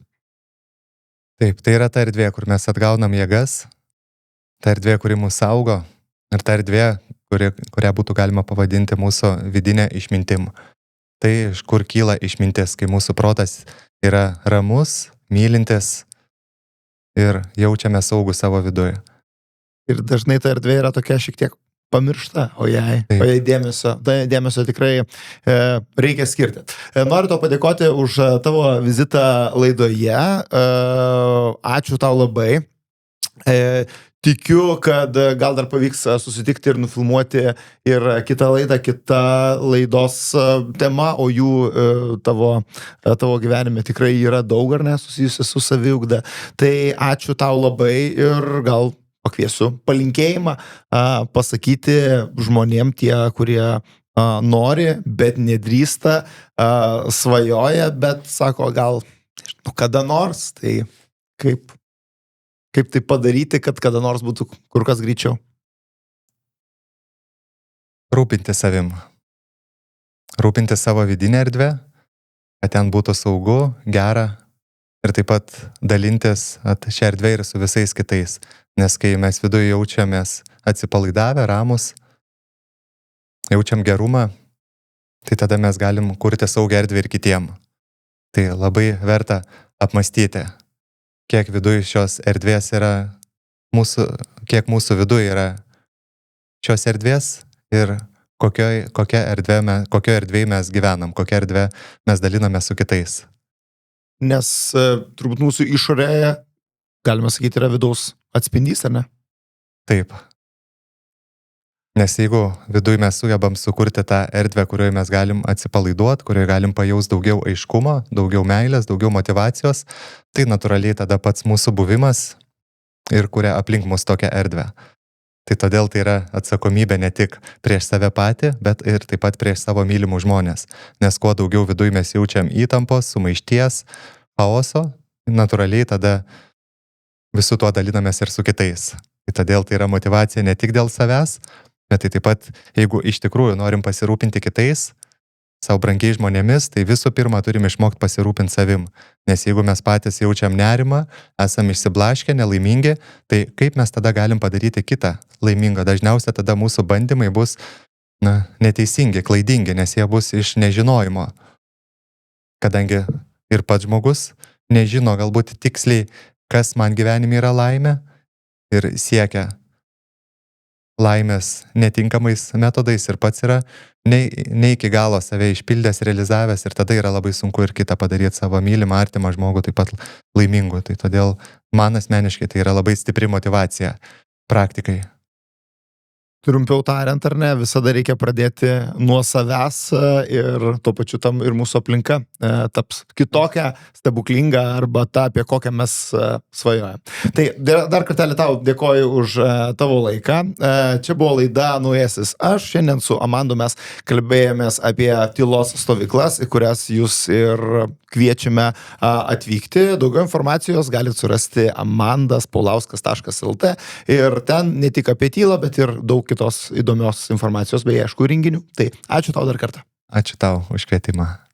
Speaker 2: Taip, tai yra ta erdvė, kur mes atgaunam jėgas, ta erdvė, kuri mūsų saugo ir ta erdvė, kurią būtų galima pavadinti mūsų vidinę išmintim. Tai iš kur kyla išmintis, kai mūsų protas yra ramus, mylintis ir jaučiame saugų savo viduje.
Speaker 1: Ir dažnai ta erdvė yra tokia šiek tiek pamiršta, o jai dėmesio tikrai reikia skirti. Noriu tau padėkoti už tavo vizitą laidoje. Ačiū tau labai. Tikiu, kad gal dar pavyks susitikti ir nufilmuoti ir kitą laidą, kita laidos tema, o jų tavo gyvenime tikrai yra daug, ar ne, susijusi su saviugda. Tai ačiū tau labai ir gal pakviesiu palinkėjimą pasakyti žmonėm tie, kurie nori, bet nedrįsta, svajoja, bet sako, gal kada nors, tai kaip tai padaryti, kad kada nors būtų kur kas greičiau?
Speaker 2: Rūpinti savim. Rūpinti savo vidinę erdvę, kad ten būtų saugu, gera ir taip pat dalintis šią erdvę ir su visais kitais. Nes kai mes viduje jaučiamės atsipalaidavę, ramus, jaučiam gerumą, tai tada mes galim kurti saugią erdvę ir kitiem. Tai labai verta apmastyti, kiek viduje šios erdvės yra, kiek mūsų viduje yra šios erdvės ir kokia erdvėje mes gyvenam, kokia erdvė mes daliname su kitais.
Speaker 1: Nes turbūt mūsų išorėje, galima sakyti, yra vidaus atspindys, ar ne?
Speaker 2: Taip. Nes jeigu viduje mes sugebam sukurti tą erdvę, kurioje mes galim atsipalaiduoti, kurioje galim pajausti daugiau aiškumo, daugiau meilės, daugiau motyvacijos, tai natūraliai tada pats mūsų buvimas ir kuria aplink mus tokią erdvę. Tai todėl tai yra atsakomybė ne tik prieš save patį, bet ir taip pat prieš savo mylimų žmonės. Nes kuo daugiau viduje mes jaučiam įtampos, sumaišties, chaoso, natūraliai tada visų tuo dalinamės ir su kitais. Tai todėl tai yra motyvacija ne tik dėl savęs, bet tai taip pat, jeigu iš tikrųjų norim pasirūpinti kitais, savo brangiai žmonėmis, tai visų pirma turim išmokti pasirūpinti savim. Nes jeigu mes patys jaučiam nerimą, esam išsiblaškę, nelaimingi, tai kaip mes tada galim padaryti kitą laimingą? Dažniausiai tada mūsų bandymai bus neteisingi, klaidingi, nes jie bus iš nežinojimo. Kadangi ir pats žmogus nežino galbūt tiksliai, kas man gyvenime yra laimė ir siekia laimės netinkamais metodais ir pats yra ne iki galo save išpildęs, realizavęs ir tada yra labai sunku ir kitą padaryti savo mylimą, artimą žmogų taip pat laimingu. Tai todėl man asmeniškai tai yra labai stipri motyvacija praktikai.
Speaker 1: Trumpiau tariant, ar ne, visada reikia pradėti nuo savęs ir tuo pačiu tam ir mūsų aplinka taps kitokia, stebuklinga arba ta, apie kokią mes svajojame. Tai dar kartelį tau dėkoju už tavo laiką. Čia buvo laida Naujasis aš. Šiandien su Amandu mes kalbėjomės apie tylos stovyklas, į kurias jūs ir kviečiame atvykti. Daugiau informacijos galite surasti amandas.paulauskas.lt ir ten ne tik apie tylą, bet ir daug kitos įdomios informacijos, bei aišku, renginių. Tai ačiū tau dar kartą.
Speaker 2: Ačiū tau už kvietimą.